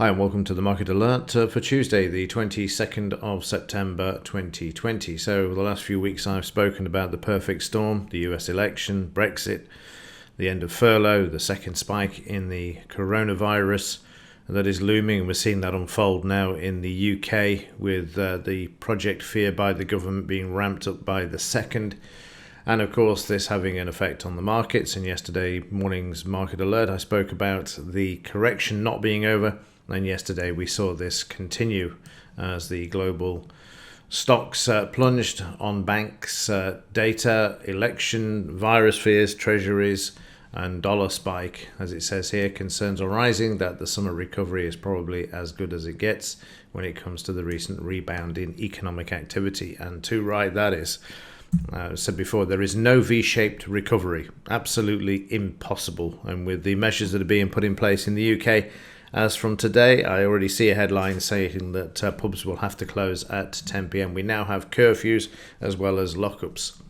Hi and welcome to the Market Alert for Tuesday, the 22nd of September 2020. So over the last few weeks I've spoken about the perfect storm, the US election, Brexit, the end of furlough, the second spike in the coronavirus that is looming, and we're seeing that unfold now in the UK with the Project Fear by the government being ramped up by the second. And of course, this having an effect on the markets. In yesterday morning's Market Alert, I spoke about the correction not being over. And yesterday we saw this continue as the global stocks plunged on banks, data, election, virus fears, treasuries, and dollar spike. As it says here, concerns are rising that the summer recovery is probably as good as it gets when it comes to the recent rebound in economic activity. And too right that is. I said before, there is no V-shaped recovery. Absolutely impossible. And with the measures that are being put in place in the UK, as from today, I already see a headline saying that pubs will have to close at 10 p.m. We now have curfews as well as lockups.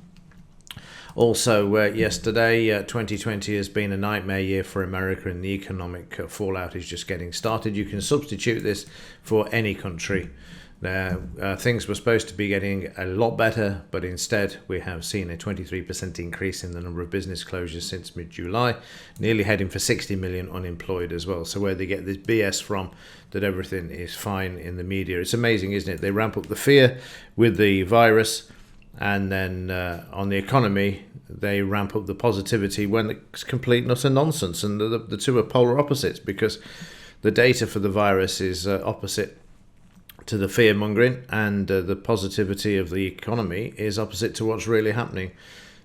Also, yesterday, 2020 has been a nightmare year for America, and the economic fallout is just getting started. You can substitute this for any country. Things were supposed to be getting a lot better, but instead we have seen a 23% increase in the number of business closures since mid-July, nearly heading for 60 million unemployed as well. So where they get this BS from that everything is fine in the media, it's amazing, isn't it? They ramp up the fear with the virus, and then on the economy they ramp up the positivity when it's complete and utter nonsense. And the two are polar opposites, because the data for the virus is opposite to the fear mongering, and the positivity of the economy is opposite to what's really happening.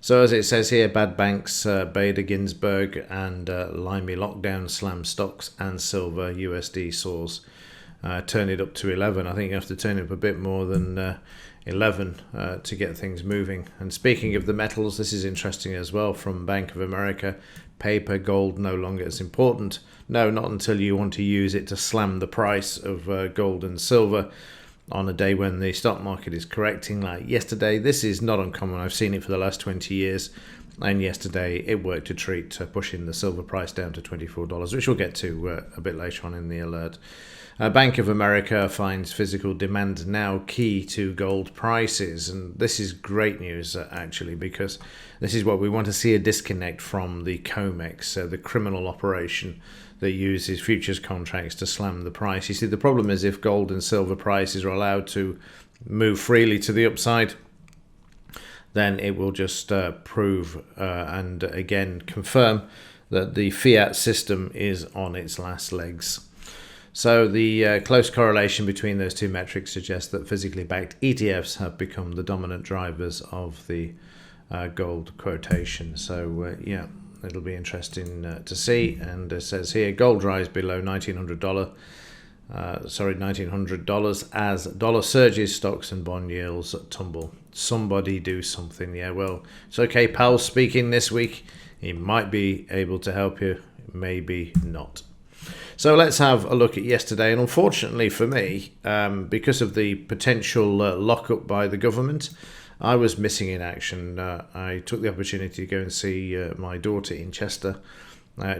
So as it says here, bad banks, Bader Ginsburg and limey lockdown slam stocks, and silver USD soars. Turn it up to 11. I think you have to turn it up a bit more than 11 to get things moving. And speaking of the metals, this is interesting as well from Bank of America. Paper, gold no longer as important. No, not until you want to use it to slam the price of gold and silver on a day when the stock market is correcting like yesterday. This is not uncommon. I've seen it for the last 20 years. And yesterday it worked a treat, pushing the silver price down to $24, which we'll get to a bit later on in the alert. Bank of America finds physical demand now key to gold prices. And this is great news, actually, because this is what we want to see, a disconnect from the COMEX, the criminal operation that uses futures contracts to slam the price. You see, the problem is if gold and silver prices are allowed to move freely to the upside, then it will just prove and again confirm that the fiat system is on its last legs. So the close correlation between those two metrics suggests that physically backed ETFs have become the dominant drivers of the gold quotation. So it'll be interesting to see. And it says here, gold rise below $1,900 as dollar surges, stocks and bond yields tumble. Somebody do something. Yeah, well, it's okay. Powell's speaking this week. He might be able to help you, maybe not. So let's have a look at yesterday. And unfortunately for me, because of the potential lockup by the government, I was missing in action. I took the opportunity to go and see my daughter in Chester,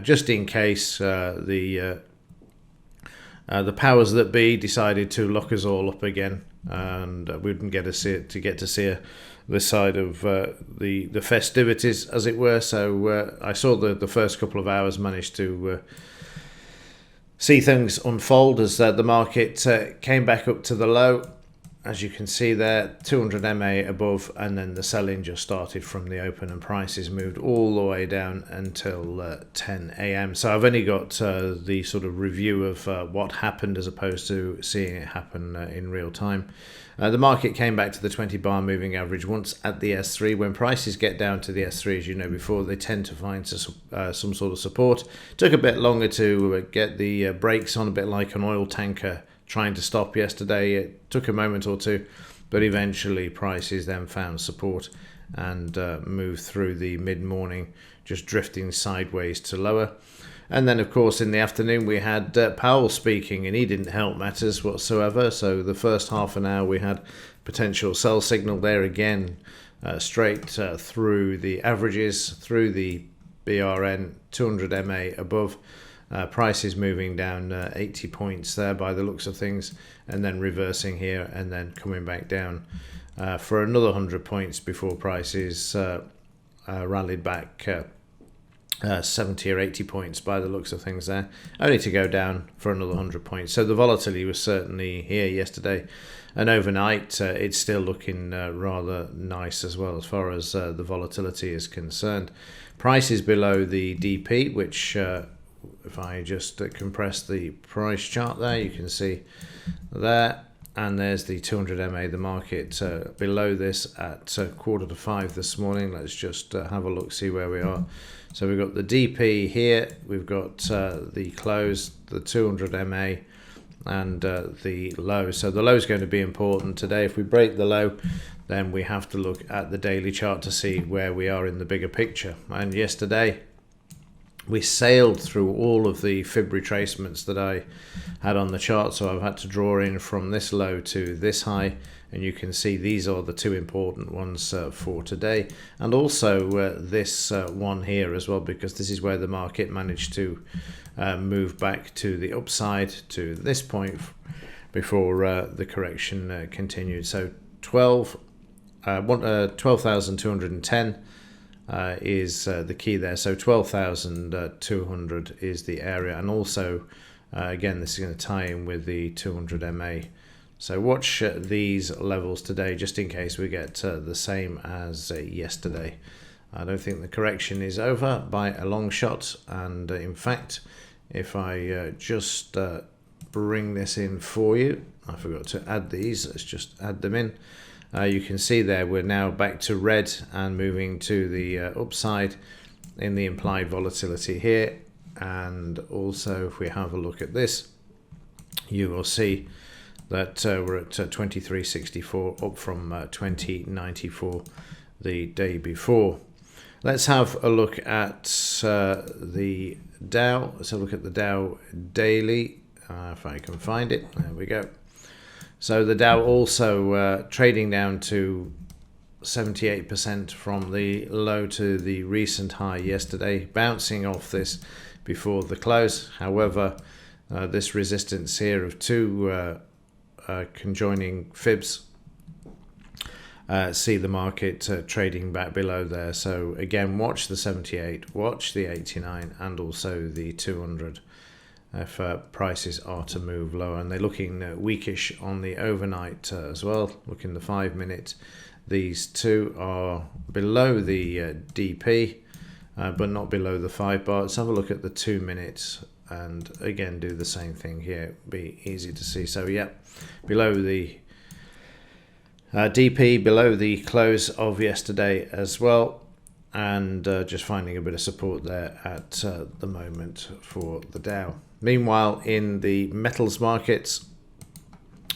just in case the powers that be decided to lock us all up again, and we wouldn't get to see her this side of the festivities, as it were. So I saw the first couple of hours, managed to see things unfold as the market came back up to the low. As you can see there, 200 MA above, and then the selling just started from the open, and prices moved all the way down until 10 a.m. So I've only got the sort of review of what happened as opposed to seeing it happen in real time. The market came back to the 20-bar moving average once at the S3. When prices get down to the S3, as you know before, they tend to find some sort of support. Took a bit longer to get the brakes on, a bit like an oil tanker trying to stop yesterday. It took a moment or two, but eventually prices then found support and moved through the mid-morning, just drifting sideways to lower. And then, of course, in the afternoon, we had Powell speaking, and he didn't help matters whatsoever. So the first half an hour, we had potential sell signal there again, straight through the averages, through the BRN 200 MA above, Prices moving down 80 points there by the looks of things, and then reversing here and then coming back down for another 100 points before prices rallied back 70 or 80 points by the looks of things there, only to go down for another 100 points. So the volatility was certainly here yesterday, and overnight it's still looking rather nice as well as far as the volatility is concerned. Prices below the DP, which if I just compress the price chart there, you can see there, and there's the 200 MA, the market below this at 4:45 this morning. Let's just have a look, see where we are. So we've got the DP here, we've got the close, the 200 MA, and the low. So the low is going to be important today. If we break the low, then we have to look at the daily chart to see where we are in the bigger picture. And yesterday we sailed through all of the fib retracements that I had on the chart, so I've had to draw in from this low to this high, and you can see these are the two important ones for today, and also this one here as well, because this is where the market managed to move back to the upside to this point before the correction continued. So 12,210 is the key there. So 12,200 is the area, and also again this is going to tie in with the 200 MA. So watch these levels today, just in case we get the same as yesterday. I don't think the correction is over by a long shot, and in fact, if I just bring this in for you, I forgot to add these, let's just add them in. You can see there we're now back to red and moving to the upside in the implied volatility here. And also if we have a look at this, you will see that we're at 2364, up from 2094 the day before. Let's have a look at the Dow. Let's have a look at the Dow daily, if I can find it. There we go. So the Dow also trading down to 78% from the low to the recent high yesterday, bouncing off this before the close. However, this resistance here of two conjoining fibs see the market trading back below there. So again, watch the 78, watch the 89, and also the 200 if prices are to move lower. And they're looking weakish on the overnight as well. Look in the 5 minute, these two are below the DP, but not below the 5 bar. Let's have a look at the 2 minutes, and again do the same thing here. Be easy to see. So yeah, below the DP, below the close of yesterday as well, and just finding a bit of support there at the moment for the Dow. Meanwhile, in the metals markets,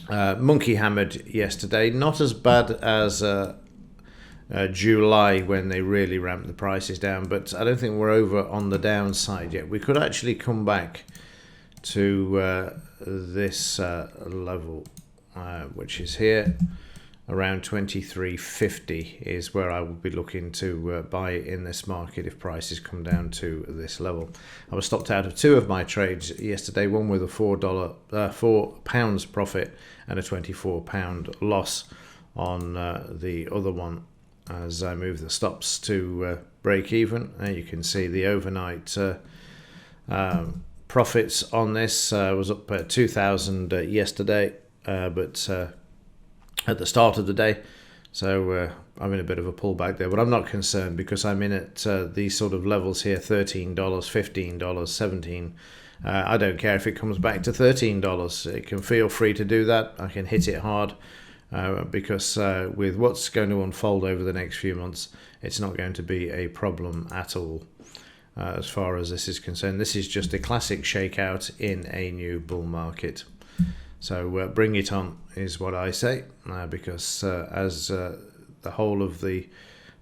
monkey hammered yesterday. Not as bad as July when they really ramped the prices down, but I don't think we're over on the downside yet. We could actually come back to this level, which is here. Around 23.50 is where I will be looking to buy in this market if prices come down to this level. I was stopped out of two of my trades yesterday, one with a £4 profit and a £24 loss on the other one, as I move the stops to break even. And you can see the overnight profits on this was up at 2,000 yesterday, but at the start of the day, so I'm in a bit of a pullback there, but I'm not concerned because I'm in at these sort of levels here, $13, $15, $17. I don't care if it comes back to $13. It can feel free to do that. I can hit it hard because with what's going to unfold over the next few months, it's not going to be a problem at all as far as this is concerned. This is just a classic shakeout in a new bull market. So bring it on is what I say, because as the whole of the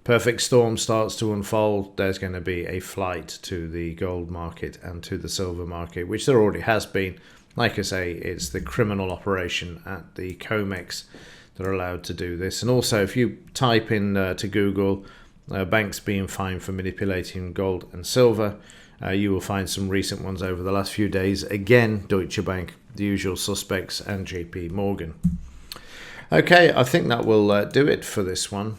perfect storm starts to unfold, there's going to be a flight to the gold market and to the silver market, which there already has been. Like I say, it's the criminal operation at the COMEX that are allowed to do this. And also, if you type in to Google banks being fined for manipulating gold and silver, You will find some recent ones over the last few days. Again, Deutsche Bank, the usual suspects, and JP Morgan. Okay, I think that will do it for this one.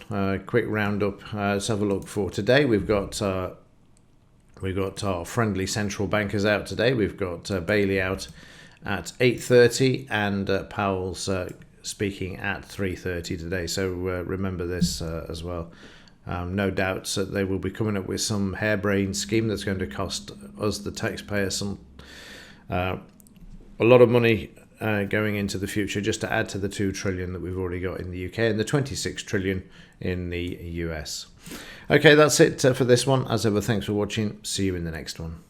Quick roundup. Let's have a look for today. We've got our friendly central bankers out today. We've got Bailey out at 8:30 and Powell's speaking at 3:30 today. So remember this as well. No doubts that they will be coming up with some harebrained scheme that's going to cost us, the taxpayer, a lot of money going into the future, just to add to the 2 trillion that we've already got in the UK and the 26 trillion in the US. Okay, that's it for this one. As ever, thanks for watching. See you in the next one.